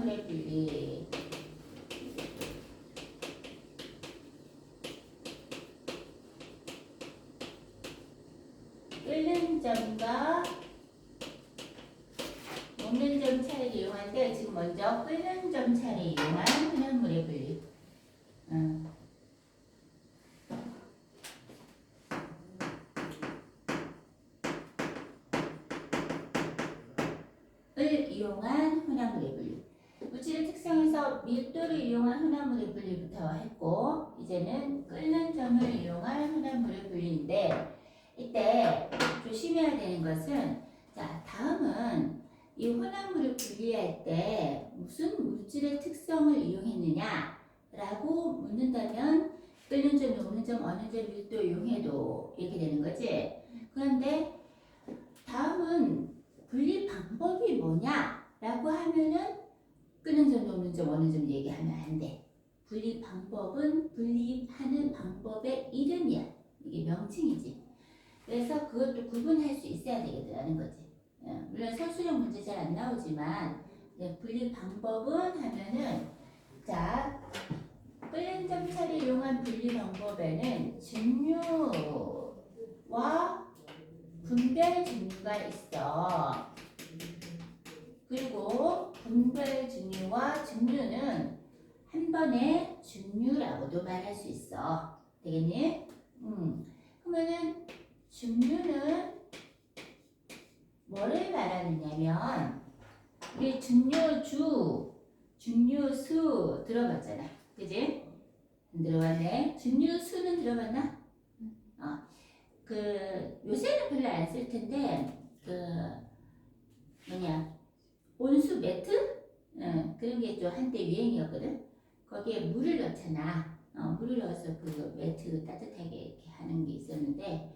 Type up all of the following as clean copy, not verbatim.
혼합물의 분리. 끓는 점과 녹는 점 차이를 이용하는데 지금 먼저 끓는 점 차이를 이용한 혼합물의 분리. 을 이용한 혼합물의 분리. 물질의 특성에서 밀도를 이용한 혼합물의 분리부터 했고 이제는 끓는 점을 이용한 혼합물의 분리인데 이때 조심해야 되는 것은 자 다음은 이 혼합물을 분리할 때 무슨 물질의 특성을 이용했느냐 라고 묻는다면 끓는 점, 녹는 점, 어느 점 밀도 이용해도 이렇게 되는 거지. 그런데 다음은 분리 방법이 뭐냐 라고 하면은 끓는 점, 녹는 점, 어느 점 얘기하면 안 돼. 분리 방법은 분리하는 방법의 이름이야. 이게 명칭이지. 그래서 그것도 구분할 수 있어야 되겠다는 거지. 물론 설수령 문제 잘 안 나오지만 분리 방법은 하면은 자 끓는 점 차를 이용한 분리 방법에는 증류와 분별 증류가 있어. 그리고 분별 증류와 증류는 한 번에 증류라고도 말할 수 있어. 되겠니? 그러면은 증류는 뭐를 말하느냐면 우리 증류주, 증류수 들어봤잖아. 그지? 안 들어봤네. 증류수는 들어봤나? 요새는 별로 안 쓸 텐데 온수 매트? 그런 게 좀 한때 유행이었거든. 거기에 물을 넣잖아. 물을 넣어서 그 매트 따뜻하게 이렇게 하는 게 있었는데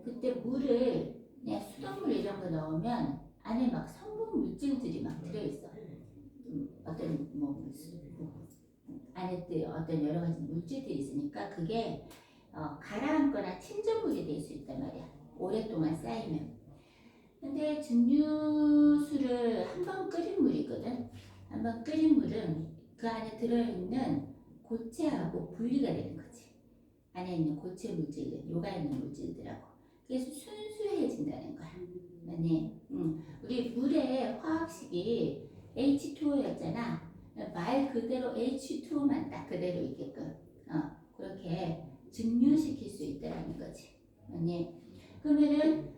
그때 물을 그냥 수돗물 이런 거 넣으면 안에 막 성분 물질들이 막 들어있어. 어떤 안에 어떤 여러 가지 물질들이 있으니까 그게 가라앉거나 침전물이 될 수 있단 말이야. 오랫동안 쌓이면. 근데 증류수를 한번 끓인 물이거든. 한번 끓인 물은 그 안에 들어있는 고체하고 분리가 되는 거지. 안에 있는 고체 물질들, 녹아있는 물질들하고. 그래서 순수해진다는 거야. 맞니? 우리 물의 화학식이 H2O였잖아. 말 그대로 H2O만 딱 그대로 있게끔 그렇게 증류시킬 수 있다는 거지. 맞니? 그러면은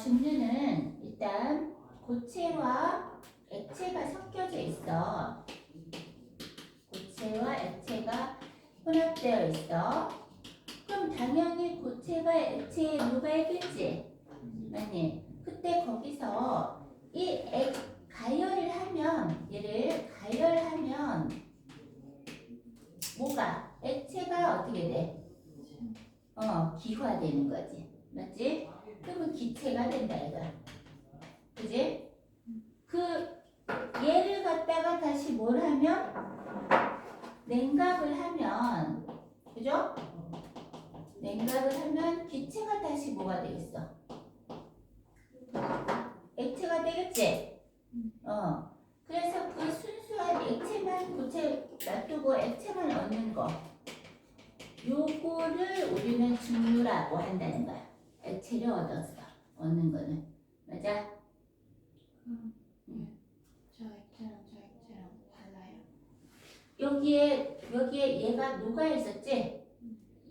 증류는 일단 고체와 액체가 섞여져 있어. 고체와 액체가 혼합되어 있어. 그럼 당연히 고체가 액체에 녹아있겠지. 맞니? 그때 거기서 이 가열을 하면 얘를 가열하면 뭐가? 액체가 어떻게 돼? 기화되는 거지. 맞지? 그러면 기체가 된다 이거야. 그지? 얘를 갖다가 다시 뭘 하면? 냉각을 하면 그죠? 냉각을 하면 기체가 다시 뭐가 되겠어? 액체가 되겠지? 그래서 그 순수한 액체만 고체 놔두고 액체만 얻는 거 요거를 우리는 증류라고 한다는 거야. 액체를 얻는 거는. 맞아? 저 액체랑 저 액체랑 달라요? 여기에 얘가 녹아 있었지?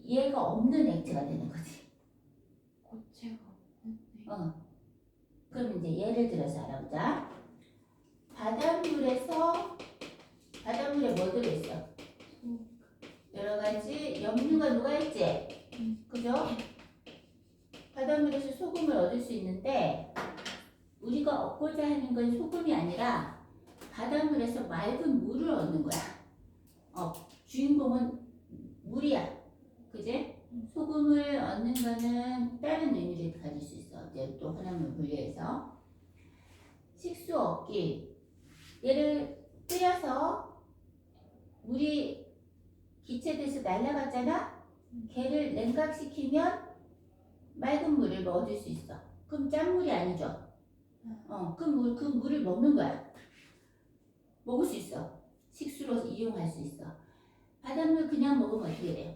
얘가 없는 액체가 되는 거지. 고체가 없는? 네. 그럼 이제 예를 들어서 알아보자. 바닷물에 뭐 들어있어? 여러 가지 염류가 녹아있지? 그죠? 바닷물에서 소금을 얻을 수 있는데 우리가 얻고자 하는 건 소금이 아니라 바닷물에서 맑은 물을 얻는 거야. 주인공은 물이야. 그지? 소금을 얻는 거는 다른 의미를 가질 수 있어. 또 혼합물 분리해서 식수 얻기. 얘를 끓여서 물이 기체돼서 날아갔잖아. 걔를 냉각시키면 맑은 물을 얻을 수 있어. 그럼 짠물이 아니죠. 그 물을 먹는 거야. 먹을 수 있어. 식수로 이용할 수 있어. 바닷물 그냥 먹으면 어떻게 돼요?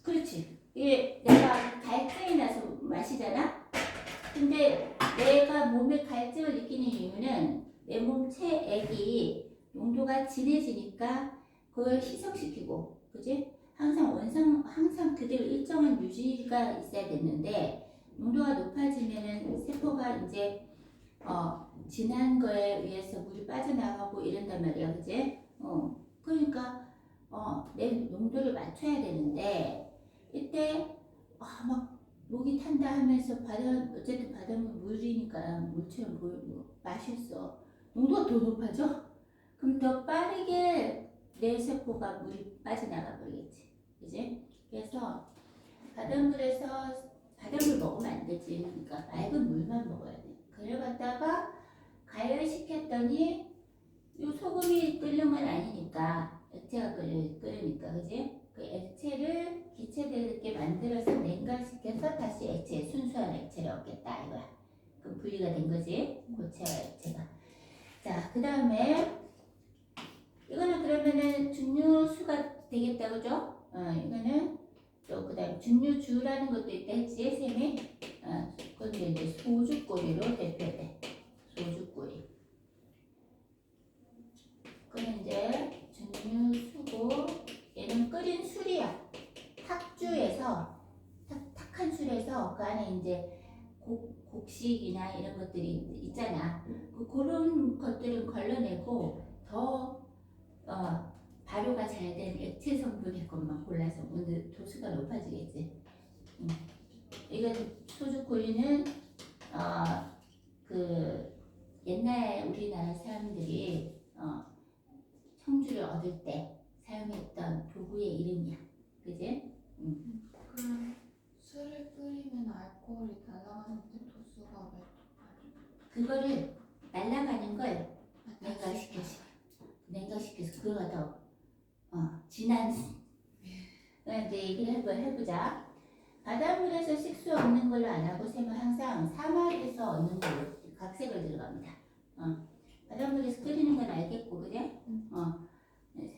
그렇지. 이게 내가 갈증이 나서 마시잖아? 근데 내가 몸에 갈증을 느끼는 이유는 내 몸 체액이 농도가 진해지니까 그걸 희석시키고, 그지? 항상 그대로 일정한 유지가 있어야 되는데, 농도가 높아지면은 세포가 이제, 진한 거에 의해서 물이 빠져나가고 이런단 말이야, 그지? 그러니까, 내 농도를 맞춰야 되는데, 이때, 막, 목이 탄다 하면서 어쨌든 바닷물 물이니까 물처럼 마셨어. 농도가 더 높아져? 그럼 더 빠르게 내 세포가 물이 빠져나가 버리겠지. 그지? 그래서 바닷물 먹으면 안 되지. 그러니까 맑은 물만 먹어야 돼. 그걸 갖다가 가열시켰더니 이 소금이 끓는 건 아니니까 액체가 끓으니까 그지? 그 액체를 기체되게 만들어서 냉각시켜서 다시 순수한 액체를 얻겠다 이거야. 그럼 분리가 된 거지? 고체와 액체가. 자, 그 다음에 이거는 그러면은 증류수가 되겠다, 그죠? 이거는 또 그다음 증류주라는 것도 있다 했지, 쌤이. 그런데 이제 소주꼬리로 대표돼. 소주꼬리. 그건 이제 증류수고 얘는 끓인 술이야. 탁한 술에서 그 안에 이제 곡식이나 이런 것들이 있잖아. 그런 것들은 걸러내고 더 발효가 잘 된 액체 성분의 것만 골라서 오늘 도수가 높아지겠지. 이건 소주꼬리는 그 옛날 우리나라 사람들이 청주를 얻을 때 사용했던 도구의 이름이야. 그지? 그럼 술을 끓이면 알코올이 날아가는데 도수가 왜 높아져? 그거를 날아가는 걸 냉각시켜서 그거가 더 진한 이제 얘기를 해보자. 바닷물에서 식수 얻는 걸로 안 하고 쌤은 항상 사막에서 얻는 걸로 각색을 들어갑니다. 바닷물에서 끓이는 건 알겠고 그래?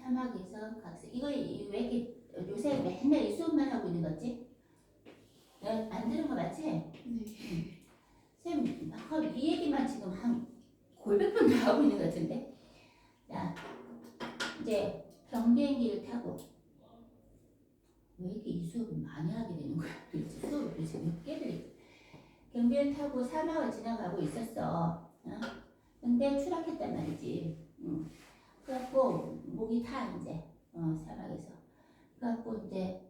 사막에서 각색. 이거 왜 이렇게 요새 맨날 이 수업만 하고 있는 거지? 안 들은 거 맞지? 네. 쌤, 이 얘기만 지금 한 골백 번도 하고 있는 것 같은데? 자, 이제 경비행기를 타고 왜 이렇게 이 수업을 많이 하게 되는 거야? 수업을 도대체 몇 개를 경비를 타고 사막을 지나가고 있었어. 근데 추락했단 말이지. 그래갖고 목이 타 이제 사막에서. 그래갖고 이제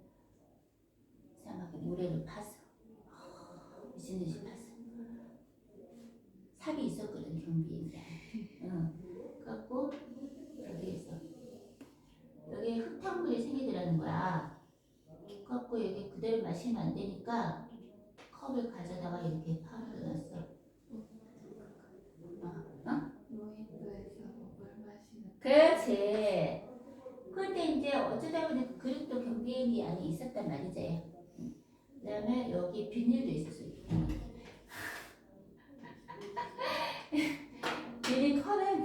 사막에 모래를 팠어. 미친 듯이 팠어. 삽이 있었거든 경비행기. 그래갖고 여기에 흙탕물이 생기더라는 거야. 그래갖고 여기 그대로 마시면 안 되니까 컵을 가져다가 이렇게 파묻어놨어. 노인도에서 물 마시는. 그렇지. 그런데 이제 어쩌다 보니 그릇도 경비행기 안에 있었단 말이지. 그 다음에 여기 비닐도 있었어.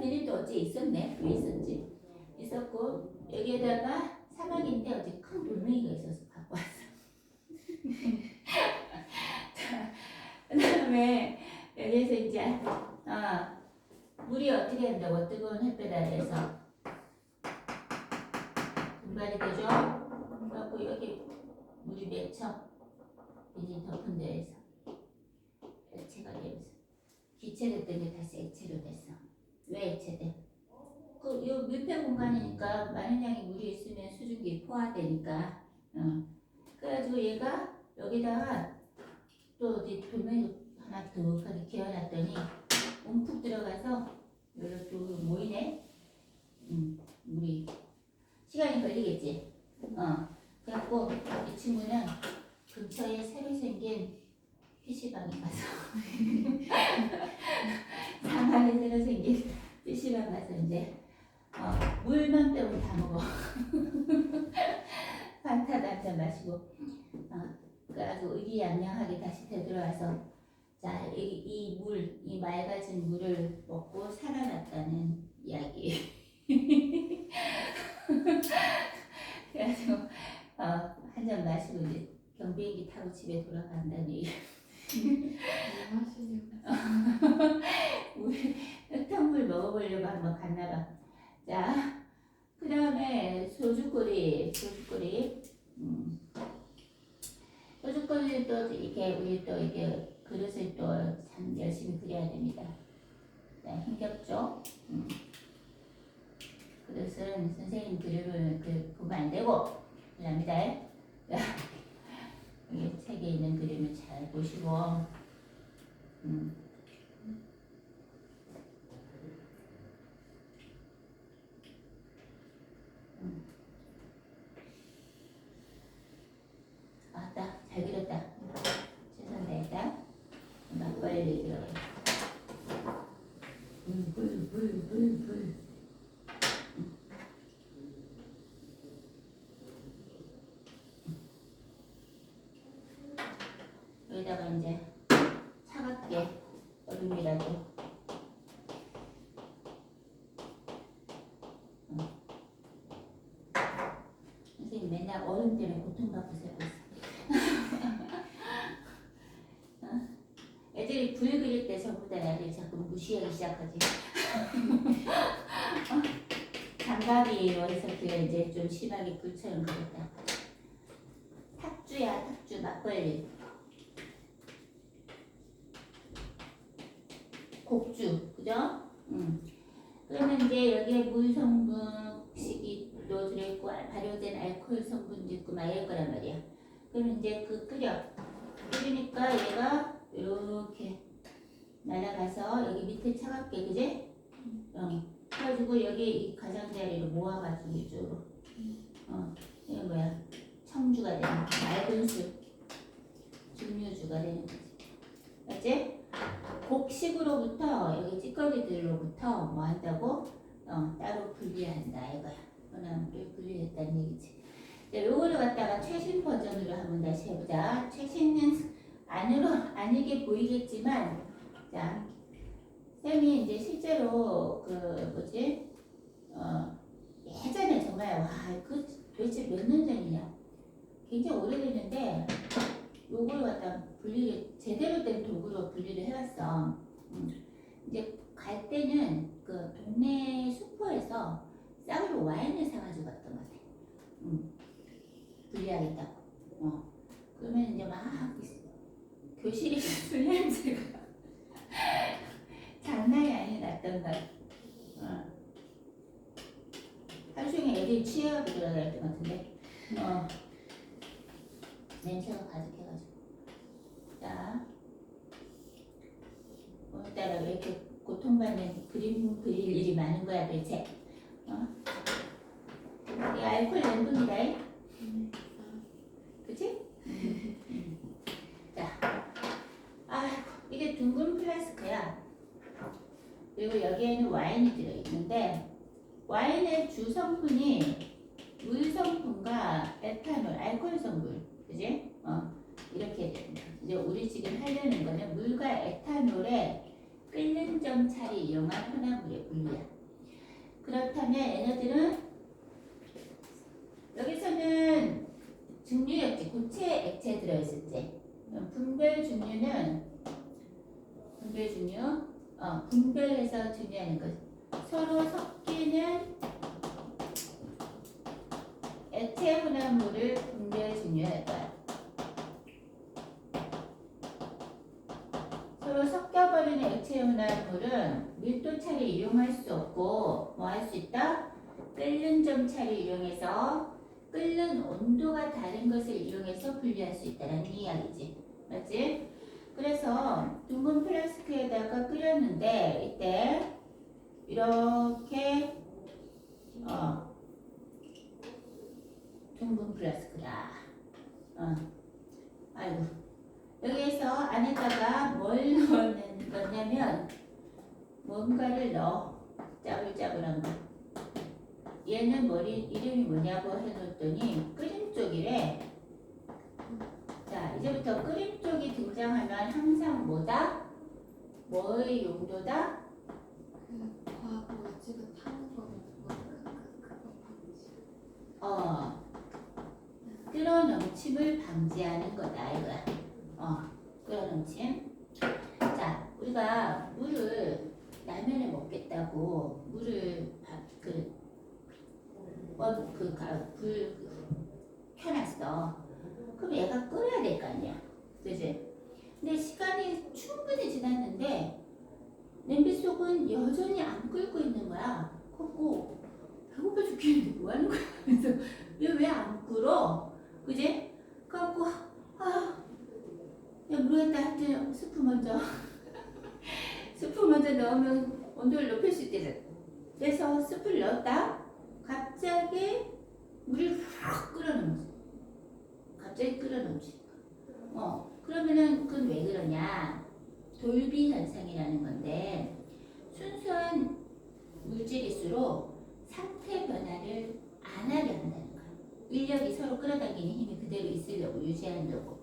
비닐도 어째 있었네. 왜 있었지? 있었고 여기에다가 사막인데 어제 큰 돌멩이가 있어서 갖고 왔어. 그 다음에 여기에서 이제 물이 어떻게 된다고 뜨거운 햇볕 아래에서 분발이 되죠? 그래갖고 여기 물이 맺혀 비닐 덮은 데에서 액체가 되면서 기체됐던 게 다시 액체로 됐어. 왜 액체돼? 요 밀폐 공간이니까 많은 양의 물이 있으면 수증기 포화되니까. 그래가지고 얘가 여기다가 또 어디 돌멩이 하나 득하게 기어놨더니 움푹 들어가서 여기로 또 모이네. 물이 시간이 걸리겠지. 그래갖고 이 친구는 근처에 새로 생긴 PC방에 가서 사막에 새로 생긴 PC방 가서 이제 물만 빼고 다 먹어. 판타도 한잔 마시고 그래가지고 의기양양하게 다시 되돌아와서 자, 이 맑아진 물을 먹고 살아났다는 이야기. 그래가지고 한 잔 마시고 이제 경비행기 타고 집에 돌아간다는 얘기. 뭐 마시려고? 우리 흙탕물 먹어보려고 한번 갔나봐. 자, 그 다음에 소주꼬리. 소주꼬리 또 이렇게 우리 또 이게 그릇을 또 참 열심히 그려야 됩니다. 자, 힘겹죠? 그릇은 선생님 그림을 보면 안 되고 그럽니다. 여기 책에 있는 그림을 잘 보시고 아따 잘 그렸다. 최선 다했다. 막걸리 들어가. 불. 여기다가 이제 차갑게 얼음이라도 선생님 맨날 얼음 때문에 고통받고 살고 있어. 애들이 불 그릴 때 전부 다 나를 자꾸 무시하기 시작하지. 장갑이 어디서 그래 이제 좀 심하게 불처럼 그렸다. 탁주야 탁주 막걸리. 곡주 그죠? 그러면 이제 여기에 물 성분식이 또 들어있고 발효된 알코올 성분도 있고 막 이럴 거란 말이야. 그럼 이제 끓이니까 얘가 이렇게 날아가서 여기 밑에 차갑게 그지? 그래가지고 여기 이 가장자리로 모아가지고 이쪽으로 이거 뭐야 청주가 되는 맑은 술 증류주가 되는 거지. 맞지? 곡식으로부터 여기 찌꺼기들로부터 뭐 한다고? 따로 분리한다 이거야. 혼합물을 분리했다는 얘기지. 자, 요거를 갖다가 최신 버전으로 한번 다시 해보자. 최신은 아니게 보이겠지만, 자, 쌤이 이제 실제로 예전에 정말 도대체 몇 년 전이냐? 굉장히 오래됐는데 요걸 갖다 분리를 제대로 된 도구로 분리를 해왔어. 이제 갈 때는 그 동네 슈퍼에서 쌍으로 와인을 사가지고 갔던 것 같아. 분리하겠다고. 그러면 이제 막 교실이 술 냄새가 장난이 아닌 났던 것. 하루 종일 애들이 취해가지고 들어갈 것 같은데. 냄새가 가득해가지고. 자, 오늘따라 왜 이렇게 고통받는 그림 그릴 일이 많은 거야 도대체? 이 알코올 연분이다. 그치? 자, 이게 둥근 플라스크야. 그리고 여기에는 와인이 들어있는데 와인의 주 성분이 물 성분과 에탄올, 알코올 성분, 그지? 이렇게 됩니다. 이제 우리 지금 하려는 거는 물과 에탄올의 끓는 점 차를 이용한 혼합물의 분리야. 그렇다면 얘네들은 여기서는 증류였지, 고체 액체 들어있었지. 분별해서 증류하는 것. 서로 섞이는 액체 혼합물을 분별 증류할 거야. 서로 섞여버리는 액체 혼합물은 밀도차를 이용할 수 없고 뭐 할 수 있다? 끓는 점차를 이용해서 끓는 온도가 다른 것을 이용해서 분리할 수 있다는 이야기지. 맞지? 그래서 둥근 플라스크에다가 끓였는데 이때 이렇게 둥근 플라스크다. 아이고 여기에서 안에다가 뭘 넣냐면 뭔가를 넣어. 짜글짜글한 거. 얘는 이름이 뭐냐고 해놓았더니 끓임 쪽이래. 자, 이제부터 끓임 쪽이 등장하면 항상 뭐다? 뭐의 용도다? 그 과학 물질을 타는 거는 그거 방지. 끓어넘침을 방지하는 거다 이거야. 끓어넘침. 자, 우리가 물을 라면을 먹겠다고 물을 불 켜놨어. 그럼 얘가 끓어야 될 거 아니야, 그지? 근데 시간이 충분히 지났는데 냄비 속은 여전히 안 끓고 있는 거야. 그래갖고 배고파 죽겠는데 뭐 하는 거야? 그래서 왜 안 끓어? 그지? 그래갖고 야 모르겠다. 하여튼 스프 먼저 넣으면 온도를 높일 수 있대. 그래서 스프를 넣었다. 갑자기 물이 확 끓어넘지. 갑자기 끓어넘지. 그러면은 그건 왜 그러냐? 돌비 현상이라는 건데 순수한 물질일수록 상태 변화를 안 하려 한다는 거야. 인력이 서로 끌어당기는 힘이 그대로 있으려고 유지하려고.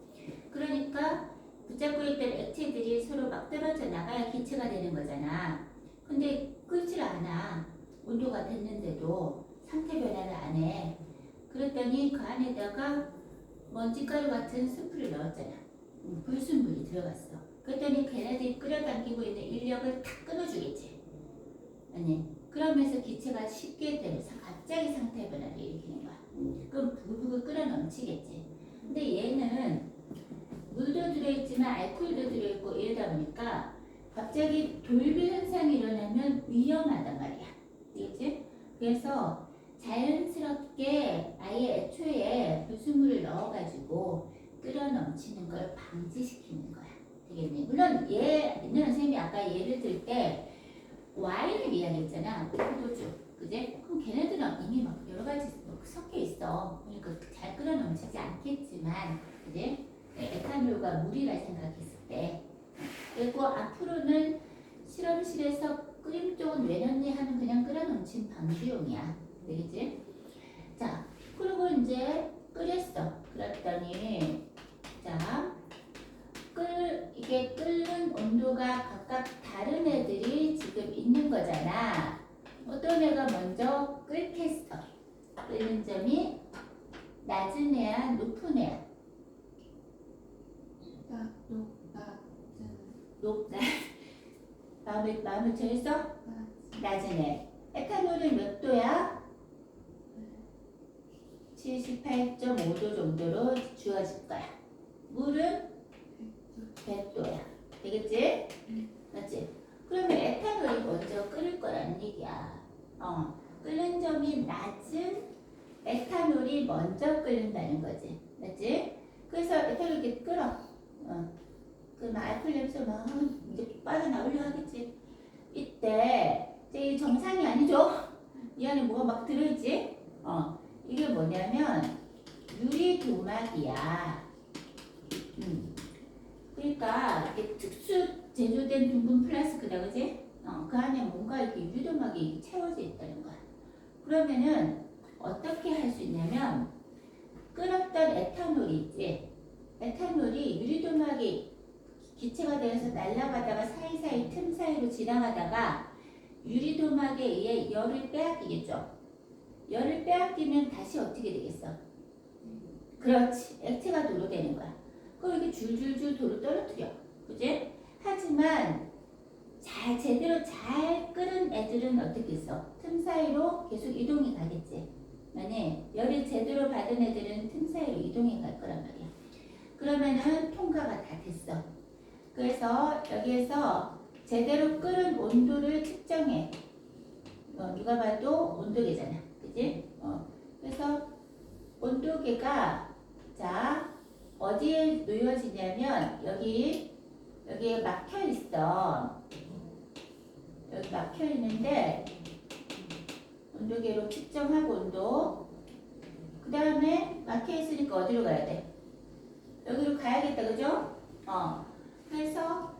그러니까 붙잡고 있던 액체들이 서로 막 떨어져 나가야 기체가 되는 거잖아. 근데 끓질 않아. 온도가 됐는데도 상태 변화를 안 해. 그랬더니 그 안에다가 먼지가루 같은 스프를 넣었잖아. 불순물이 들어갔어. 그랬더니 걔네들이 끌어당기고 있는 인력을 탁 끊어주겠지. 아니, 그러면서 기체가 쉽게 되면서 갑자기 상태 변화를 일으키는 거야. 그럼 부글부글 끓어 넘치겠지. 근데 얘는 물도 들어있지만 알코올도 들어있고 이러다 보니까 갑자기 돌비 현상이 일어나면 위험하단 말이야. 알겠지? 그래서 자연스럽게 아예 애초에 불순물을 넣어가지고 끓어 넘치는 걸 방지시키는 거야. 되겠네. 물론 얘는 선생님이 아까 예를 들 때 와인을 이야기했잖아. 포도주. 그지? 그럼 걔네들은 이미 막 여러 가지 섞여 있어. 그러니까 잘 끓어 넘치지 않겠지만, 그지? 에탄올과 물이라 생각했을 때. 그리고 앞으로는 실험실에서 끓임 쪽은 왜넣니 하는 그냥 끓어 넘친 방지용이야. 되겠지? 자, 그리고 이제 끓였어. 그랬더니, 자, 이게 끓는 온도가 각각 다른 애들이 지금 있는 거잖아. 어떤 애가 먼저 끓겠어. 끓는 점이 낮은 애야, 높은 애야? 높다. 마음을 정했어? 낮은 애. 에탄올은 몇 도야? 78.5도 정도로 주어질 거야. 물은 100도야. 되겠지? 맞지? 그러면 에탄올이 먼저 끓을 거라는 얘기야. 끓는 점이 낮은 에탄올이 먼저 끓는다는 거지. 맞지? 그래서 에탄올이 이렇게 끓어. 그러면 알코올 냄새 막 이제 빠져나오려 하겠지. 이때 이제 정상이 아니죠? 이 안에 뭐가 막 들어있지? 이게 뭐냐면 유리도막이야. 그러니까 이렇게 특수 제조된 둥근 플라스크다, 그지? 그 안에 뭔가 이렇게 유리도막이 채워져 있다는 거야. 그러면은 어떻게 할 수 있냐면 끓었던 에탄올이 있지? 에탄올이 유리도막이 기체가 되어서 날아가다가 사이사이 틈 사이로 지나가다가 유리도막에 의해 열을 빼앗기겠죠? 열을 빼앗기면 다시 어떻게 되겠어? 그렇지. 액체가 도로 되는 거야. 그럼 이렇게 줄줄줄 도로 떨어뜨려. 그지? 하지만 제대로 잘 끓은 애들은 어떻게 했어? 틈 사이로 계속 이동이 가겠지. 만약 열이 제대로 받은 애들은 틈 사이로 이동이 갈 거란 말이야. 그러면은 통과가 다 됐어. 그래서 여기에서 제대로 끓은 온도를 측정해. 누가 봐도 온도계잖아. 그지? 그래서 온도계가 자 어디에 놓여지냐면 여기에 막혀 있어. 여기 막혀 있는데 온도계로 측정하고 온도. 그 다음에 막혀 있으니까 어디로 가야 돼? 여기로 가야겠다, 그죠? 그래서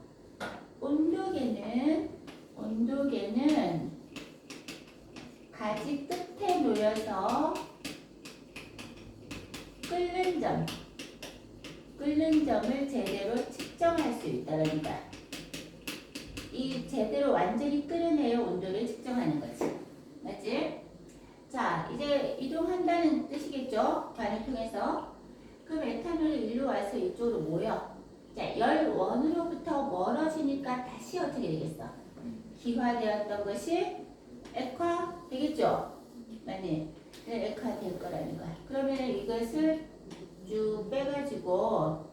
온도계는 가지 끝에 놓여서 끓는 점을 제대로 측정할 수 있다는 거야. 이 제대로 완전히 끓여내야 온도를 측정하는 거지. 맞지? 자, 이제 이동한다는 뜻이겠죠? 관을 통해서. 그럼 에탄올이 일로 와서 이쪽으로 모여. 자, 열원으로부터 멀어지니까 다시 어떻게 되겠어? 기화되었던 것이 액화 되겠죠? 맞니? 액화 될 거라는 거야. 그러면 이것을 쭉 빼가지고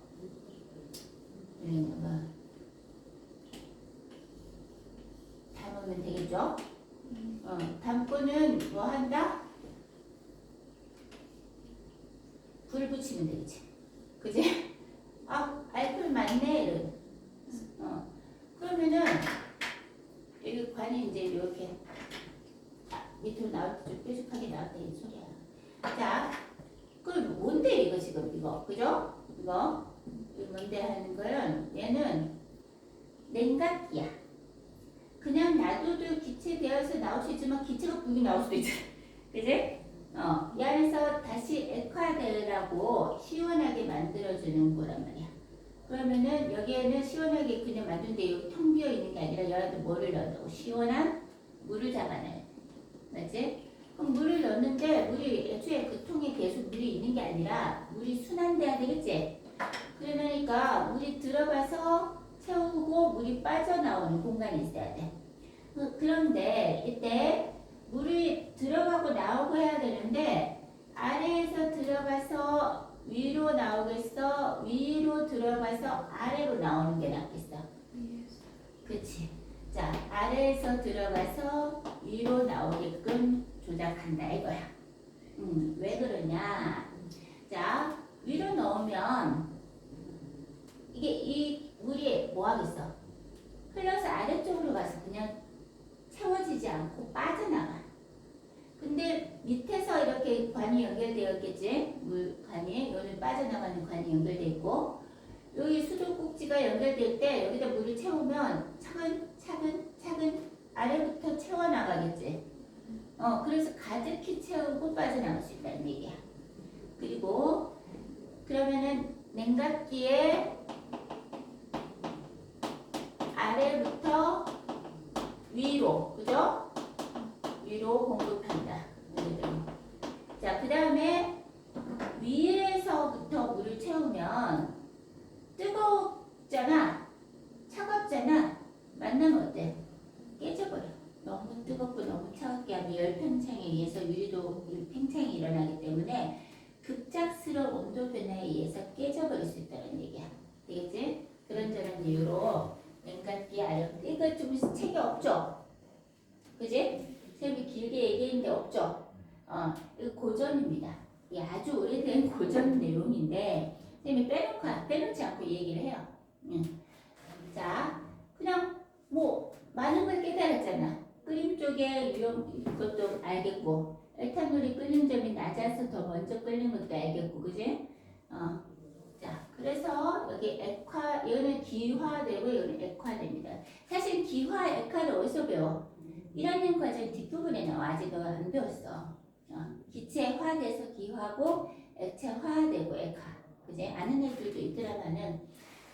담으면 되겠죠? 담고는 뭐 한다? 불 붙이면 되겠지. 그지? 아, 알코올 많네. 이런. 그러면은 여기 관이 이제 이렇게 밑으로 나올 때 좀 뾰족하게 나올 때 이 소리야. 자, 그럼 뭔데 이거 지금 이거 그죠? 이거 뭔데 하는 거는 얘는 냉각기야. 그냥 놔둬도 기체되어서 나올 수 있지만 기체가 불이 나올 수도 있잖아. 그지? 이 안에서 다시 액화되라고 시원하게 만들어주는 거란 말이야. 그러면은 여기에는 시원하게 그냥 만든데 여기 텅 비어 있는 게 아니라 여기다 뭐를 넣는다고? 시원한 물을 잡아놔야 돼. 맞지? 그럼 물을 넣는데 물이 애초에 그 통에 계속 물이 있는 게 아니라 물이 순환돼야 되겠지? 그러니까 물이 들어가서 채우고 물이 빠져나오는 공간이 있어야 돼. 그런데 이때 물이 들어가고 나오고 해야 되는데 아래에서 들어가서 위로 나오겠어? 위로 들어가서 아래로 나오는 게 낫겠어? 그치? 자, 아래에서 들어가서 위로 나오게끔 조작한다 이거야. 왜 그러냐? 자, 위로 넣으면 이게 이 물이 뭐 하겠어? 흘러서 아래쪽으로 가서 그냥 채워지지 않고 빠져나가. 근데 밑에서 이렇게 관이 연결되었겠지? 물관이 여기 빠져나가는 관이 연결되어 있고 여기 수도꼭지가 연결될 때 여기다 물을 채우면 차근차근 아래부터 채워나가겠지? 그래서 가득히 채우고 빠져나갈 수 있다는 얘기야. 그리고 그러면은 냉각기에 아래부터 위로, 그죠? 위로 공급한다. 자, 그 다음에 위에서부터 물을 채우면 뜨겁잖아, 차갑잖아. 만나면 어때? 깨져버려. 너무 뜨겁고 너무 차갑게 하면 열팽창에 의해서 유리도 팽창이 일어나기 때문에 급작스러운 온도 변화에 의해서 깨져버릴 수 있다는 얘기야. 되겠지? 그런저런 이유로 냉각기 아래 이거 좀 책이 없죠? 그지? 선생님이 길게 얘기했는데 없죠? 이거 고전입니다. 이게 아주 오래된 고전 내용인데 선생님이 빼놓지 않고 이 얘기를 해요. 자, 그냥 뭐 많은 걸 깨달았잖아. 끓임 쪽에 위험 것도 알겠고 에탄올이 끓는 점이 낮아서 더 먼저 끓는 것도 알겠고, 그지? 자, 그래서 여기 액화, 이거는 기화되고 이거는 액화됩니다. 사실 기화, 액화를 어디서 배워? 1학년 과정 뒷부분에 나와. 아직 너 안 배웠어. 기체화돼서 기화고 액체화되고 액화. 그지? 아는 애들도 있더라마는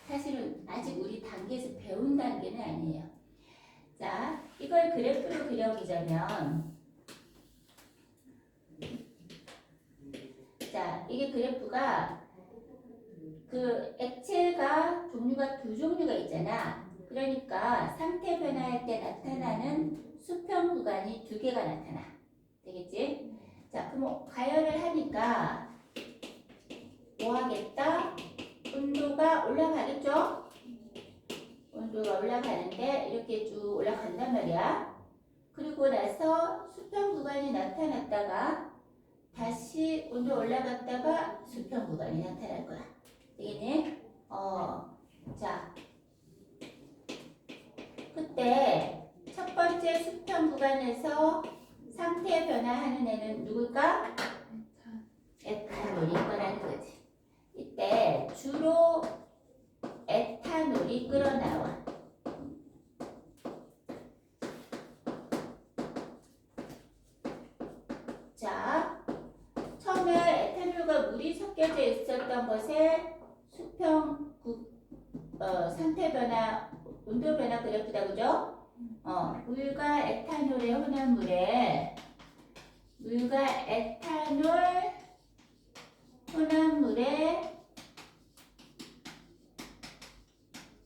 사실은 아직 우리 단계에서 배운 단계는 아니에요. 자, 이걸 그래프로 그려보자면 자, 이게 그래프가 그 액체가 종류가 두 종류가 있잖아. 그러니까 상태 변화할 때 나타나는 수평 구간이 두 개가 나타나. 되겠지? 자, 그럼 가열을 하니까 뭐 하겠다? 온도가 올라가겠죠? 온도가 올라가는데 이렇게 쭉 올라간단 말이야. 그리고 나서 수평 구간이 나타났다가 다시 온도 올라갔다가 수평 구간이 나타날 거야. 되겠니? 자, 그때 첫 번째 수평 구간에서 상태 변화하는 애는 누굴까? 에탄올일 거라는 거지. 이때 주로 에탄올이 끓어나와. 자, 처음에 에탄올과 물이 섞여져 있었던 것에 상태 변화 온도 변화 그래프다, 그죠? 물과 에탄올의 혼합물에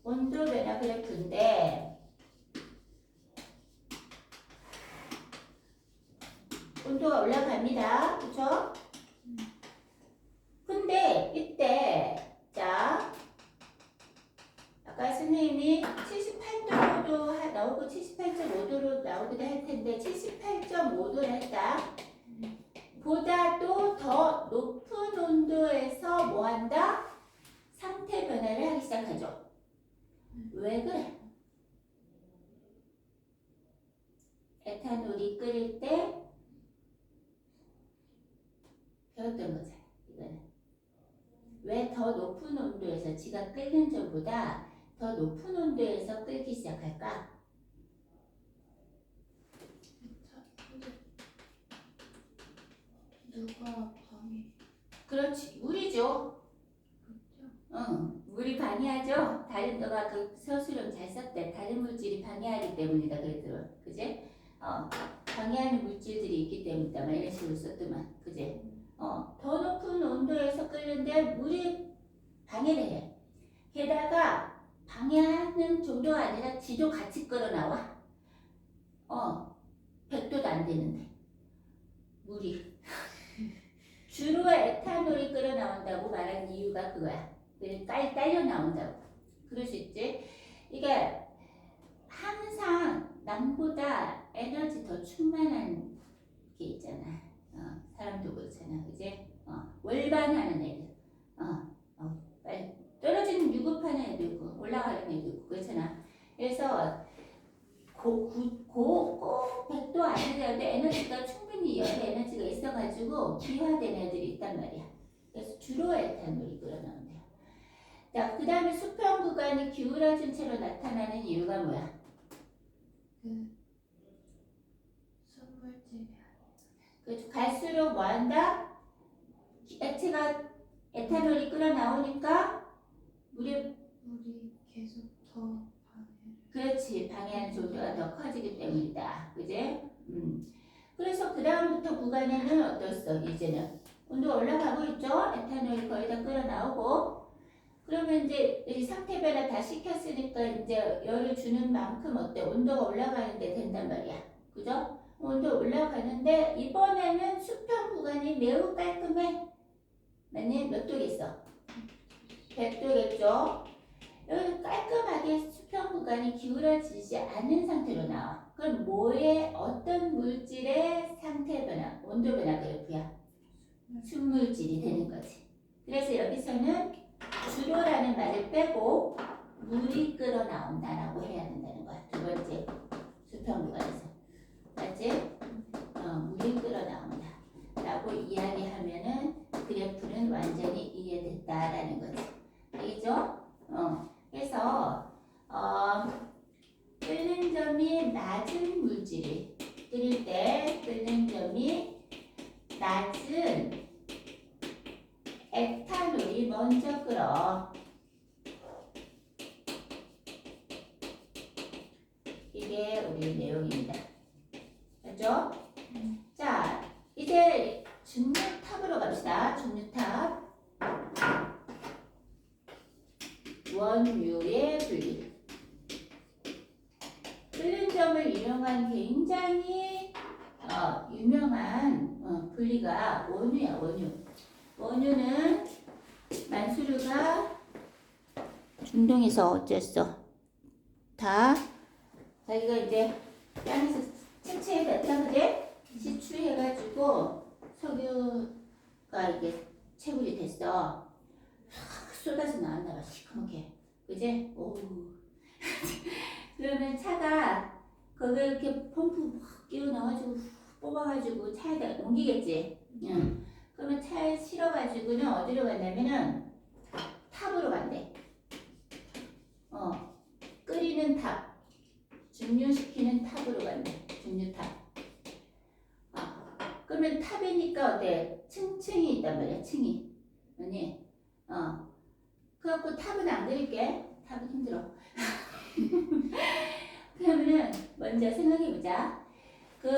온도 변화 그래프인데 온도가 올라갑니다. 그쵸? 근데 이때 자 아까 선생님이 78도로 나오고 78.5도로 나오기도 할 텐데 78.5도를 했다. 보다도 더 높은 온도에서 뭐한다? 상태 변화를 하기 시작하죠. 왜 그래? 에탄올이 끓일 때 배웠던 거잖아. 이거는 왜 더 높은 온도에서 지가 끓는 점보다 더 높은 온도에서 끓기 시작할까? 누가 방해? 그렇지, 물이죠. 물이 방해하죠. 다른 너가 그 서술형 잘 썼대. 다른 물질이 방해하기 때문이다 그랬더라. 그지? 방해하는 물질들이 있기 때문이다. 막 이런 식으로 썼더만. 그지? 더 높은 온도에서 끓는데 물이 방해를 해. 게다가 방해하는 정도가 아니라 지도 같이 끓어 나와. 100도도 안 되는데. 물이. 주로 에탄올이 끓어 나온다고 말하는 이유가 그거야. 딸려 나온다고. 그럴 수 있지. 이게 항상 남보다 에너지 더 충만한 게 있잖아. 사람도 그렇잖아. 그지? 월반하는 애들. 빨리 떨어지는 유급하는 애도 있고 올라가는 애도 있고 그렇잖아. 그래서 꼭 100도 아니더라도 에너지가 충분히 열의 에너지가 있어가지고 기화된 애들이 있단 말이야. 그래서 주로 에탄올이 끓어나온대요. 자, 그 다음에 수평 구간이 기울어진 채로 나타나는 이유가 뭐야? 선물집이 그 갈수록 뭐한다? 액체가 에탄올이 끓어나오니까 물이 계속 더 방해를. 그렇지 방해하는 정도가 더 커지기 때문이다. 그지? 그래서 그 다음부터 구간에는 어떻어? 이제는 온도가 올라가고 있죠? 에탄올이 거의 다 끓어나오고 그러면 이제 이 상태 변화 다 시켰으니까 이제 열을 주는 만큼 어때? 온도가 올라가는데 된단 말이야. 그죠? 온도 올라가는데 이번에는 수평 구간이 매우 깔끔해. 맞니? 몇 도겠어? 100도겠죠? 여기 깔끔하게 수평 구간이 기울어지지 않는 상태로 나와. 그럼 뭐의 어떤 물질의 상태 변화, 온도 변화 그래프야? 순물질이 되는 거지. 그래서 여기서는 주로라는 말을 빼고 물이 끓어 나온다라고 해야 된다는 거야. 두 번째 수평 구간에서. 맞지? 물이 끓어 나온다. 라고 이야기하면은 그래프는 완전히 이해됐다라는 거지. 알겠죠? 그래서 끓는 점이 낮은 물질이 끓일 때 끓는 점이 낮은 에탄올이 먼저 끓어. 이게 우리 내용입니다. 됐죠? 자, 이제 중류탑으로 갑시다. 중류탑. 원유의 분리. 끓는 점을 이용한 굉장히 유명한 분리가 원유야, 원유. 원유는 만수르가 중동에서 어쨌어? 다 자기가 이제 땅에서 채취해갔다 그래? 시추해가지고 석유가 이게 채굴이 됐어. 쏟아서 나왔나 봐, 시커멓게. 그지? 오. 그러면 차가 거기에 이렇게 펌프 막 끼워 넣어가지고 뽑아가지고 차에다 옮기겠지? 응. 그러면 차에 실어가지고는 어디로 간다면은 탑으로 간대. 끓이는 탑. 증류시키는 탑으로 간대. 증류탑. 그러면 탑이니까 어때? 층층이 있단 말이야, 층이. 아니? 그래갖고 탑은 안 그릴게. 탑은 힘들어. 그러면은 먼저 생각해보자. 그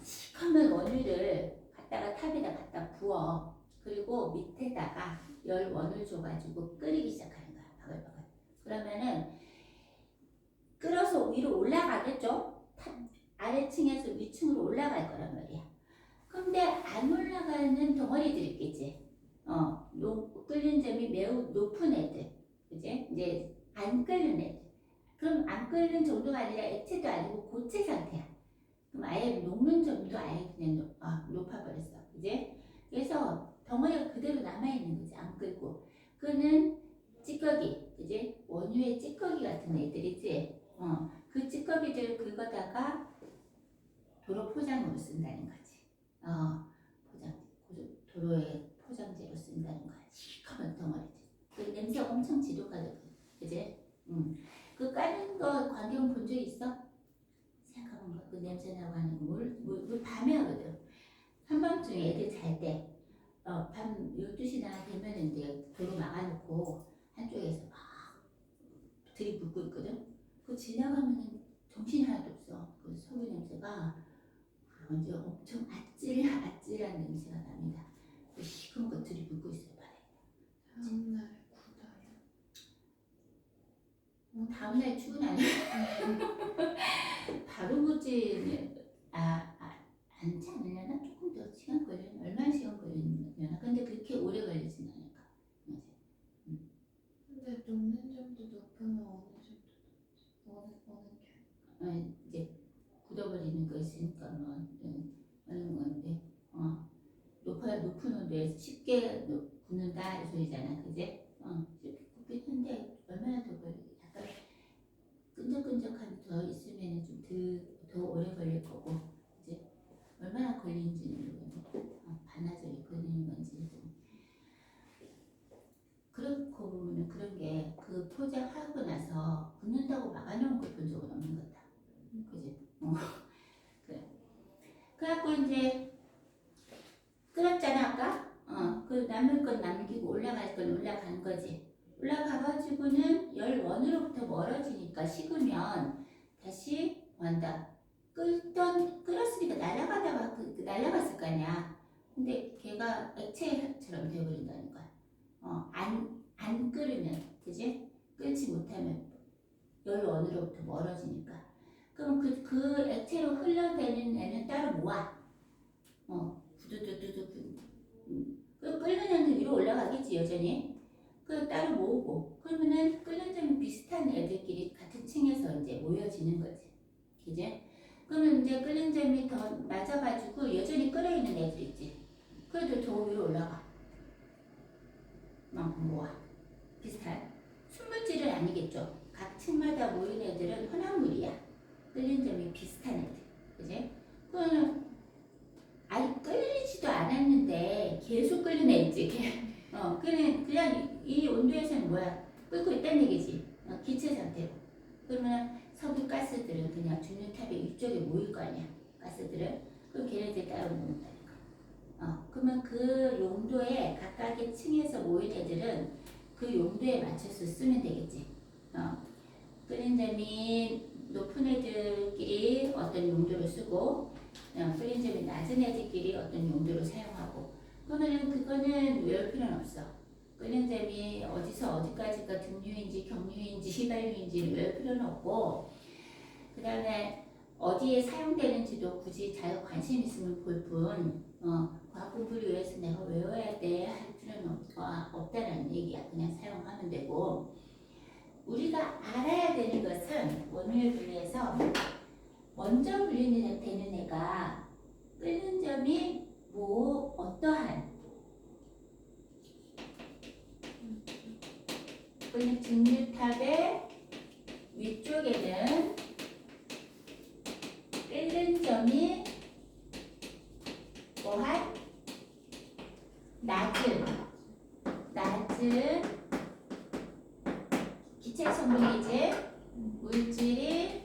시커먼 원유를 갖다가 탑에다 갖다 부어. 그리고 밑에다가 열원을 줘가지고 끓이기 시작하는 거야. 바글바글. 그러면은 끓어서 위로 올라가겠죠? 탑 아래층에서 위층으로 올라갈 거란 말이야. 근데 안 올라가는 덩어리들이 있겠지. 끓는 점이 매우 높은 애들. 그지? 이제 안 끓는 애들. 그럼 안 끓는 정도가 아니라 액체도 아니고 고체 상태야. 그럼 아예 녹는 점도 아예 그냥 높아버렸어. 그지? 그래서 덩어리가 그대로 남아있는 거지. 안 끓고. 그는 찌꺼기. 그지? 원유의 찌꺼기 같은 애들이지. 그 찌꺼기들을 긁어다가 도로 포장으로 쓴다는 거지. 도로의 포장재로 쓴다는 거야. 시커먼 덩어리들. 그 냄새가 엄청 지독하거든. 그지? 그 까는 거 광경 본 적 있어? 생각해본 거. 그 냄새 나고 하는 거. 물 밤에 하거든. 한밤중에 애들 잘 때, 밤 12시나 되면 이제 도로 막아놓고 한쪽에서 막 들이붓고 있거든. 그거 지나가면은 정신이 하나도 없어. 그 석유 냄새가 먼저 엄청 아찔한 냄새가 납니다. 그 시커먼 거 들이붓고 있어요. 다음날 구다요. 다음날 출근하냐? 바로 묻지는 않지 않으려나? 조금 더 시간 걸리나? 얼마나 시간 걸리려나? 근데 그렇게 오래 걸리진 않을까? 근데 녹는 점도 높으면 어느 게? 이제 굳어버리는 거 있으니까 하는 건데 높은 온도에서 쉽게 굳는다 이 소리잖아, 그지? 쉽게 굳긴 한데 얼마나 더 걸리? 약간 끈적끈적한 더 있으면 좀 더 오래 걸릴 거고, 이제 얼마나 걸리는지는 모르겠네. 반나절이 걸리는 건지. 그렇고 보면 그런 게 그 포장하고 나서 굳는다고 막아놓은 걸 본 적은 없는 것 같다. 그지? 그래. 그래갖고 이제 끓였잖아 아까. 그 남을 건 남기고 올라갈 건 올라가는 거지. 올라가가지고는 열원으로부터 멀어지니까 식으면 다시 한다. 끓였으니까 날아가다가 날아갔을 거 아니야. 근데 걔가 액체처럼 되어버린다는 거야. 안 끓으면, 그지? 끓지 못하면 열원으로부터 멀어지니까. 그럼 그 액체로 흘러내는 애는 따로 모아. 두두두두두. 그 끓는 애는 위로 올라가겠지, 여전히. 그 따로 모으고. 그러면은 끓는 점이 비슷한 애들끼리 같은 층에서 이제 모여지는 거지. 그지? 그러면 이제 끓는 점이 더 낮아가지고 여전히 끓여있는 애들 있지. 그래도 더 위로 올라가. 막 모아. 비슷한. 순물질은 아니겠죠. 각 층마다 모인 애들은 혼합물이야. 끓는 점이 비슷한 애들. 그지? 그거는 아니 끓이지도 않았는데 계속 끓는 애 있지. 그냥 이 온도에서는 뭐야? 끓고 있다는 얘기지. 기체 상태로. 그러면 석유 가스들은 그냥 중류탑의 위쪽에 모일 거 아니야. 가스들은. 그럼 걔네들 따로 모은다니까. 그러면 그 용도에 각각의 층에서 모인 애들은 그 용도에 맞춰서 쓰면 되겠지. 끓는 점이 높은 애들끼리 어떤 용도로 쓰고 끓는 점이 낮은 애들끼리 어떤 용도로 사용하고 그러면 그거는 외울 필요는 없어. 끓는 점이 어디서 어디까지가 등류인지 경류인지 휘발유인지 외울 필요는 없고 그 다음에 어디에 사용되는지도 굳이 자기가 관심 있으면 볼 뿐 과학 공부를 위해서 내가 외워야 돼 할 필요는 없다는 얘기야. 그냥 사용하면 되고 우리가 알아야 되는 것은 원유의 분리에서 먼저 분리되는 애가 끓는 점이 어떠한 끓는 증류탑의 위쪽에는 끓는 점이 뭐한 낮은 기체 성분이지 물질이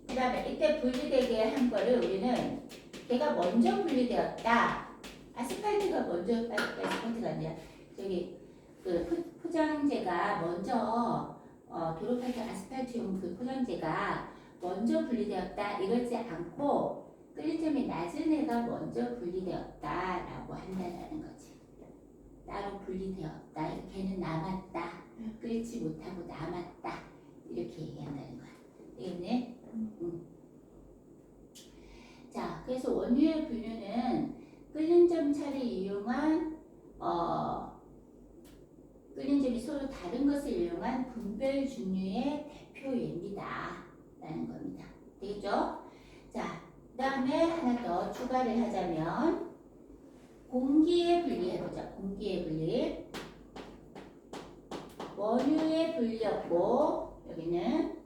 그 다음에 이때 분리되게 한 거를 우리는 걔가 먼저 분리되었다. 아스팔트가 먼저 아스팔트가 아니라 저기 그 포장재가 먼저 도로파트 아스팔트용 그 포장재가 먼저 분리되었다 이러지 않고 끓는 점이 낮은 애가 먼저 분리되었다라고 한다는 거지. 따로 분리되었다. 걔는 남았다. 끓지 못하고 남았다. 이렇게 얘기한다는 거야. 되겠네? 자, 그래서 원유의 분류는 끓는 점 처리 이용한 끓는 점이 서로 다른 것을 이용한 분별 중류의 대표 예입니다. 라는 겁니다. 되겠죠? 자, 그 다음에 하나 더 추가를 하자면 공기의 분리 해보자. 공기의 분리. 원유의 분리였고 여기는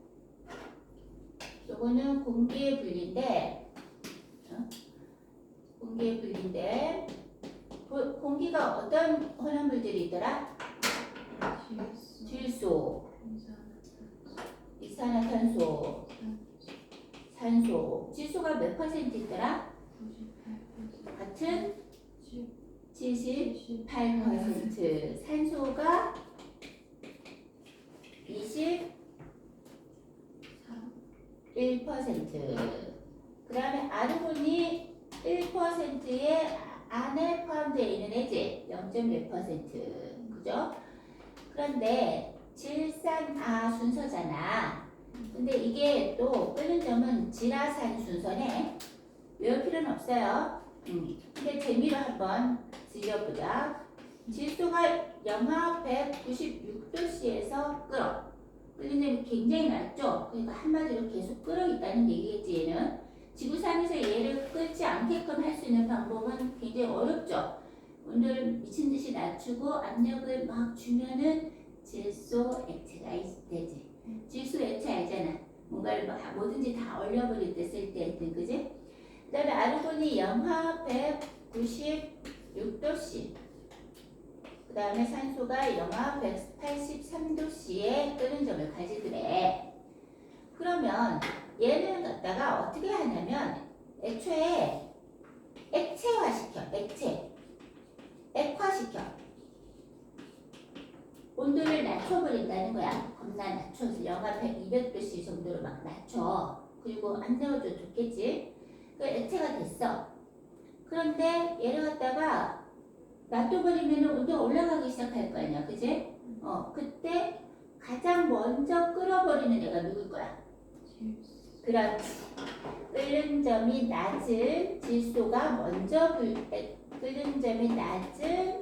요거는 공기의 분리인데 공기의 분리인데 공기가 어떤 혼합물들이 있더라? 질소, 이산화탄소, 산소. 질소가 몇 퍼센트 있더라? 98%. 같은 78%. 산소가 21%. 그 다음에 아르곤이 1%의 안에 포함되어 있는 애지 0.몇%. 그죠? 그런데 질산아 순서잖아. 근데 이게 또 끓는 점은 지라산 순서네. 외울 필요는 없어요. 근데 재미로 한번 즐겨보자. 질소가 영하 196도씨에서 끓어. 끓는 점이 굉장히 낮죠? 그러니까 한마디로 계속 끓어 있다는 얘기겠지, 얘는. 지구상에서 얘를 끓지 않게끔 할 수 있는 방법은 굉장히 어렵죠. 온도를 미친 듯이 낮추고 압력을 막 주면은 질소 액체가 되지. 질소 액체 알잖아. 뭔가를 막 뭐든지 다 얼려버릴 때 쓸 때, 그지? 그 다음에 아르곤이 영하 196도씨. 그 다음에 산소가 영하 183도씨의 끓는 점을 가지더래. 그러면 얘는 갖다가 어떻게 하냐면 애초에 액체화시켜. 액화시켜. 온도를 낮춰버린다는 거야. 겁나 낮춰서 영하 100, 200도씨 정도로 막 낮춰. 그리고 안 넣어도 좋겠지. 그 액체가 됐어. 그런데 얘를 갖다가 놔둬버리면 온도가 올라가기 시작할 거 아니야. 그지? 그때 가장 먼저 끓어버리는 애가 누굴 거야? 그렇지. 끓는 점이 낮은 질소가 먼저 끓는 점이 낮은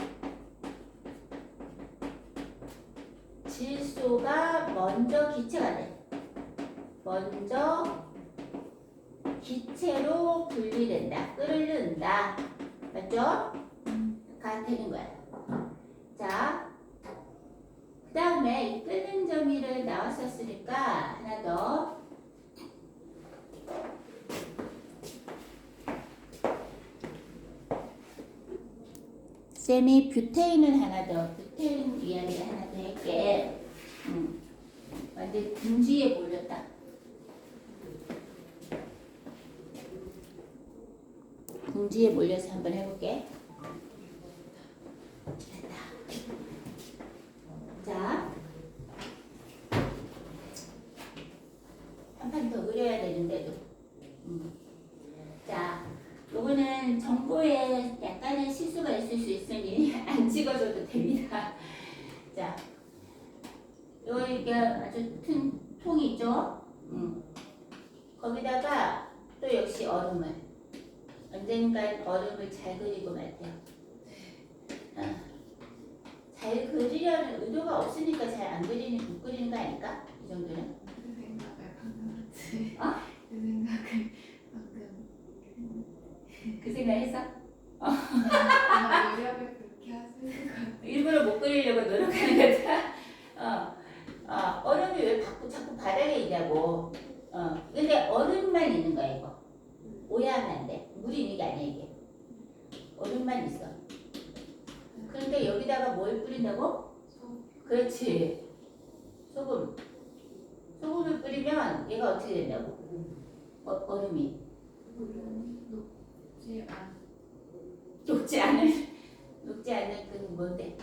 질소가 먼저 기체가 돼. 먼저 기체로 분리된다. 끓는다. 맞죠? 가 되는 거야. 자, 그 다음에 이 끓는 점이를 나왔었으니까 하나 더. 쌤이 뷰테인을 하나 더, 뷰테인 이야기를 하나 더 할게. 완전 궁지에 몰렸다. 궁지에 몰려서 한번 해볼게. 자, 한 판 더 그려야 되는데도. 자, 요거는 정보에 약간의 실수가 있을 수 있으니 안 찍어줘도 됩니다. 자, 이게 아주 큰 통이 있죠? 거기다가 또 역시 얼음을. 언젠간 얼음을 잘 그리고 말게요. 잘 그리려는 의도가 없으니까 잘 안 그리는, 못 그리는 거 아닐까? 이 정도는? 그 생각을 방금 했지. 어? 그 생각을 방금. 그 생각 했어? 아마 노력을 그렇게 하시는 것 같아요. 일부러 못 그리려고 노력하는 거다. 얼음이 왜 자꾸 바닥에 있냐고. 근데 얼음만 있는 거야, 이거. 오해하면 안 돼. 물이 있는 게 아니야, 이게. 얼음만 있어. 그런데 여기다가 뭘 뿌린다고? 그렇지. 소금. 소금을 뿌리면 얘가 어떻게 된다고? 얼음이. 녹지 않은. 녹지 않는 그 뭔데?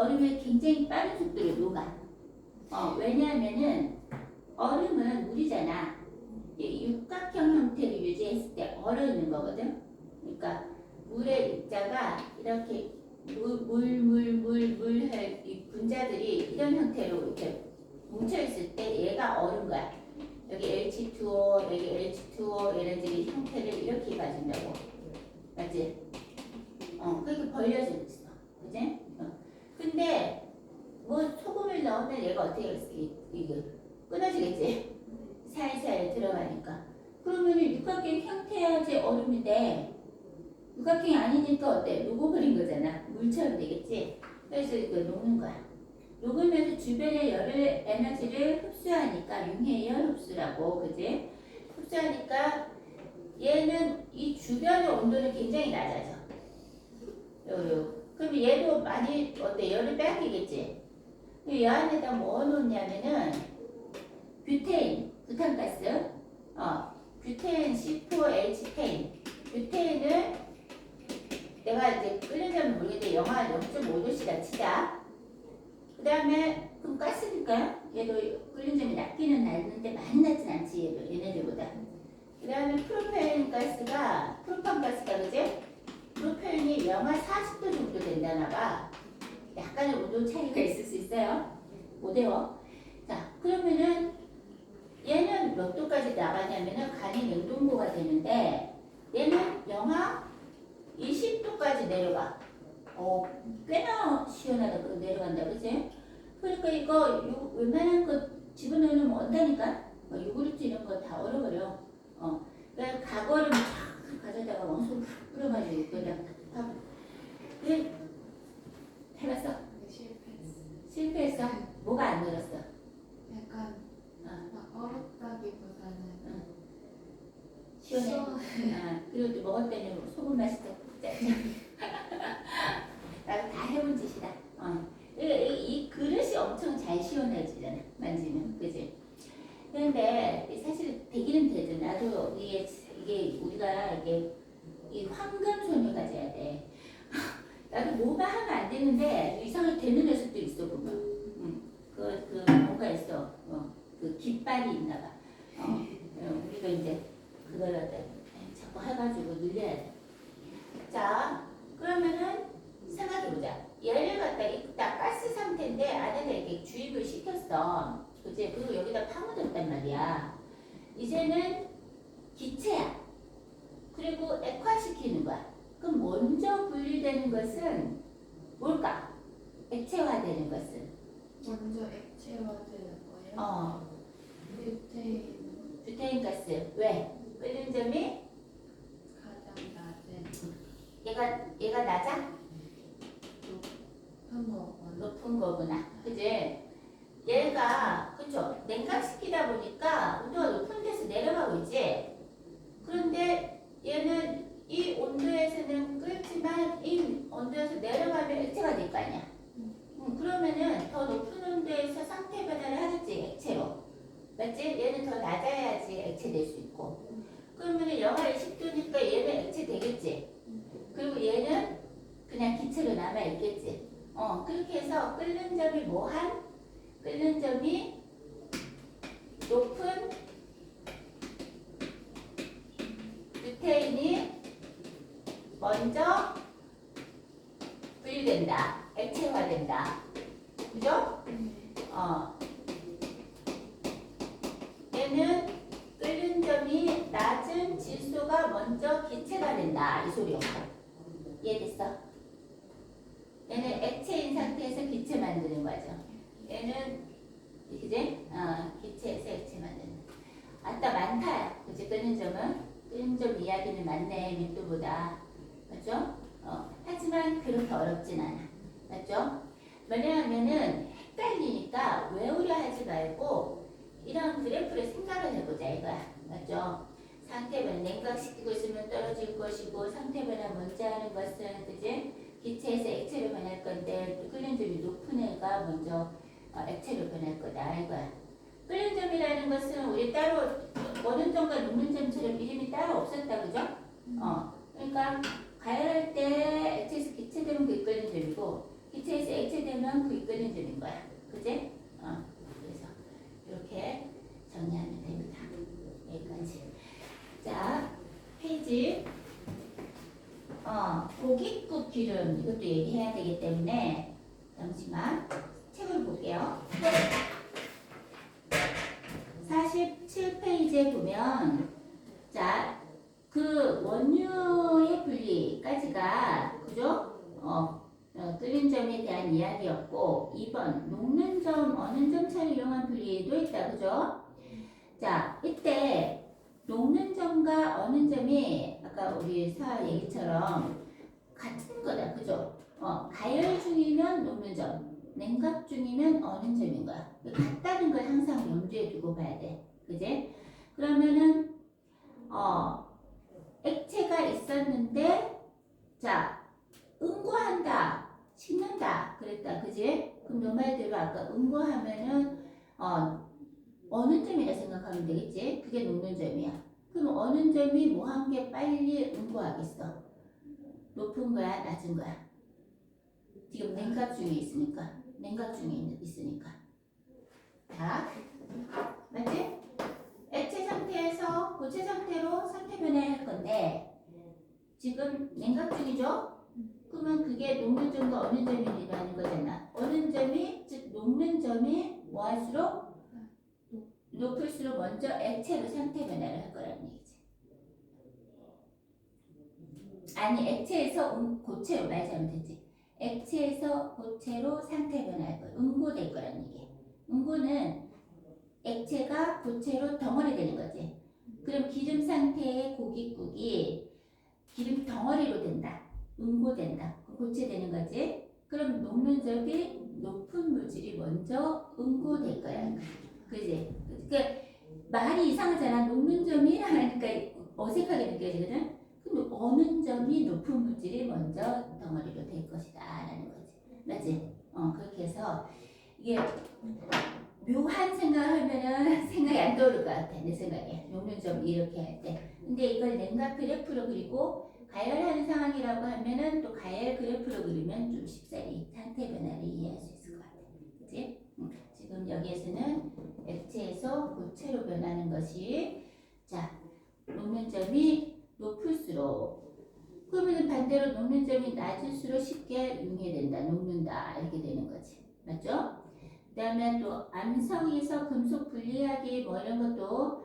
얼음이 굉장히 빠른 속도로 녹아. 왜냐하면은 얼음은 물이잖아. 이 육각형 형태를 유지했을 때 얼어있는 거거든. 그러니까 물의 입자가 이렇게 이 분자들이 이런 형태로 이렇게 뭉쳐있을 때 얘가 얼은 거야. 여기 H2O, 여기 H2O 얘네들이 형태를 이렇게 가진다고. 맞지? 그렇게 벌려져 있어. 그지? 근데 뭐 소금을 넣으면 얘가 어떻게 했어? 이거 끊어지겠지? 사이사이에 들어가니까. 그러면 육각형 형태야지 얼음인데 육각형이 아니니까 어때? 녹아버린 거잖아. 물처럼 되겠지? 그래서 이거 녹는 거야. 녹으면서 주변의 열을 에너지를 흡수하니까 융해열 흡수라고, 그지? 흡수하니까 얘는 이 주변의 온도는 굉장히 낮아져. 그럼 얘도 많이 어때? 열을 빼앗기겠지? 이 안에다 뭐 넣냐면은 뷰테인, 부탄가스, 뷰테인 C4H 테인, 뷰테인을 내가 이제 끓이려면 모르겠는데 영하 0.5도씨다 치자. 그 다음에 그럼 가스니까 얘도 끓는 점이 낮기는 낮는데 많이 낮진 않지 얘네들보다. 그 다음에 프로페인 가스가 그지? 프로페인이 영하 40도 정도 된다나 봐. 약간의 온도 차이가 있을 수 있어요. 못 외워. 자, 그러면은 얘는 몇 도까지 나가냐면은 간이 냉동고가 되는데 얘는 영하 20도까지 내려가. 꽤나 시원하다. 내려간다. 그치? 그러니까 이거 웬만한 거 집어넣으면 온다니까? 요구르트 이런 거 다 얼어버려. 그러니까 가거를 쫙 가져다가 원소를 팍 뿌려가지고 그냥 하고. 그래, 해봤어? 실패했어? 뭐가 안 늘었어? 약간 막 얼었다기보다는 시원해. 그리고 또 먹을 때는 소금 맛이 더 짜죠. 나도 다 해본 짓이다. 이 그릇이 엄청 잘 시원해지잖아. 만지면, 그지? 그런데 사실 되기는 되죠. 나도 이게 우리가 이 황금손을 가져야 돼. 나도 뭐가 하면 안 되는데 이상하게 되는 녀석도 있어 보면. 그 뭔가 있어. 그 깃발이 있나 봐. 우리가 이제 그걸 자꾸 해가지고 늘려야 돼. 자, 그러면은 생각해보자. 얘를 갖다 딱 가스 상태인데 안에다 이렇게 주입을 시켰어. 그치? 그리고 여기다 파묻었단 말이야. 이제는 기체야. 그리고 액화시키는 거야. 그럼 먼저 분리되는 것은 뭘까? 액체화되는 것은? 먼저 액체화되는 거예요? 뷰테인 가스. 왜? 끓는 점이 가장 낮은 얘가 낮아? 높은 거구나. 그지? 얘가, 그쵸? 냉각시키다 보니까 온도가 높은 데서 내려가고 있지? 그런데 얘는 이 온도에서는 끓지만 이 온도에서 내려가면 액체가 될 거 아니야? 그러면은 더 높은 온도에서 상태 변화를 하겠지, 액체로. 맞지? 얘는 더 낮아야지 액체 될 수 있고. 그러면은 영하 20도니까 얘는 액체 되겠지? 그리고 얘는 그냥 기체로 남아있겠지? 그렇게 해서 끓는 점이 뭐한? 끓는 점이 높은 뷰테인이 먼저 분리된다. 액체화된다. 그죠? 얘는 끓는 점이 낮은 질소가 먼저 기체가 된다. 이 소리야. 이해됐어? 얘는 액체인 상태에서 기체 만드는 거죠. 얘는 그지? 기체에서 액체 만드는. 아따 많다. 그지? 끓는 점은 끓는 점 이야기는 많네. 밀도보다. 맞죠? 하지만 그렇게 어렵진 않아. 맞죠? 왜냐하면은 헷갈리니까 외우려 하지 말고 이런 그래프를 생각을 해보자 이거야. 맞죠? 상태 변화 냉각시키고 있으면 떨어질 것이고 상태 변화 먼저 하는 것은 그지? 기체에서 액체로 변할 건데 끓는 점이 높은 애가 먼저 액체로 변할 거다 이거야. 끓는 점이라는 것은 우리 따로 어느 점과 녹는 점처럼 이름이 따로 없었다 그죠? 그러니까 가열할 때 액체에서 기체되면 그게 끓는 점이고 기체에서 액체 되면 그 이끄는 점인 거야. 그지? 그래서 이렇게 정리하면 됩니다. 여기까지. 자, 페이지. 고깃국 기름 이것도 얘기해야 되기 때문에 잠시만 책을 볼게요. 47페이지에 보면 자, 그 원유의 분리까지가 그죠? 끓인 점에 대한 이야기였고 2번 녹는 점, 어는 점 차를 이용한 분리도 있다. 그죠? 자, 이때 녹는 점과 어는 점이 아까 우리 사 얘기처럼 같은 거다. 그죠? 가열 중이면 녹는 점, 냉각 중이면 어는 점인 거야. 같다는 걸 항상 염두에 두고 봐야 돼. 그지? 그러면은 액체가 있었는데 자, 응고한다, 식는다 그랬다. 그지? 그럼 너 말대로 아까 응고하면은 어느 점이라 생각하면 되겠지? 그게 녹는 점이야. 그럼 어느 점이 뭐 한 게 빨리 응고하겠어? 높은 거야, 낮은 거야? 지금 냉각 중에 있으니까. 냉각 중에 있으니까. 자, 맞지? 액체 상태에서 고체 상태로 상태 변화할 건데 지금 냉각 중이죠? 그러면 그게 녹는 점과 어느 점이 일어나는 거잖아. 어느 점이, 즉 녹는 점이 뭐 할수록 높을수록 먼저 액체로 상태 변화를 할 거라는 얘기지. 아니, 액체에서 고체로 말 잘못했지. 액체에서 고체로 상태 변화할 거야. 응고될 거라는 얘기. 응고는 액체가 고체로 덩어리 되는 거지. 그럼 기름 상태의 고깃국이 기름 덩어리로 된다. 응고된다. 고체되는 거지. 그럼 녹는 점이 높은 물질이 먼저 응고될 거야. 그지? 그러니까 말이 이상하잖아. 녹는 점이 하니까 어색하게 느껴지거든. 근데 어느 점이 높은 물질이 먼저 덩어리로 될 것이다 라는 거지. 맞지? 그렇게 해서 이게 묘한 생각을 하면은 생각이 안 떠오를 것 같아. 내 생각에. 녹는 점 이렇게 할 때. 근데 이걸 냉각 그래프로 그리고 가열하는 상황이라고 하면은 또 가열 그래프로 그리면 좀 쉽사리 상태 변화를 이해할 수 있을 것 같아. 그치? 지금 여기에서는 액체에서 고체로 변하는 것이 자, 녹는 점이 높을수록 그러면 반대로 녹는 점이 낮을수록 쉽게 융해된다, 녹는다 이렇게 되는 거지. 맞죠? 그 다음에 또 암석에서 금속 분리하기 뭐 이런 것도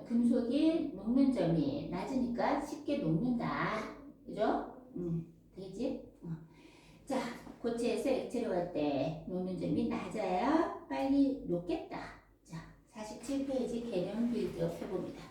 금속이 녹는 점이 낮으니까 쉽게 녹는다. 그죠? 되겠지? 자, 고체에서 액체로 갈 때 녹는 점이 낮아야 빨리 녹겠다. 자, 47페이지 개념 빌드업 해봅니다.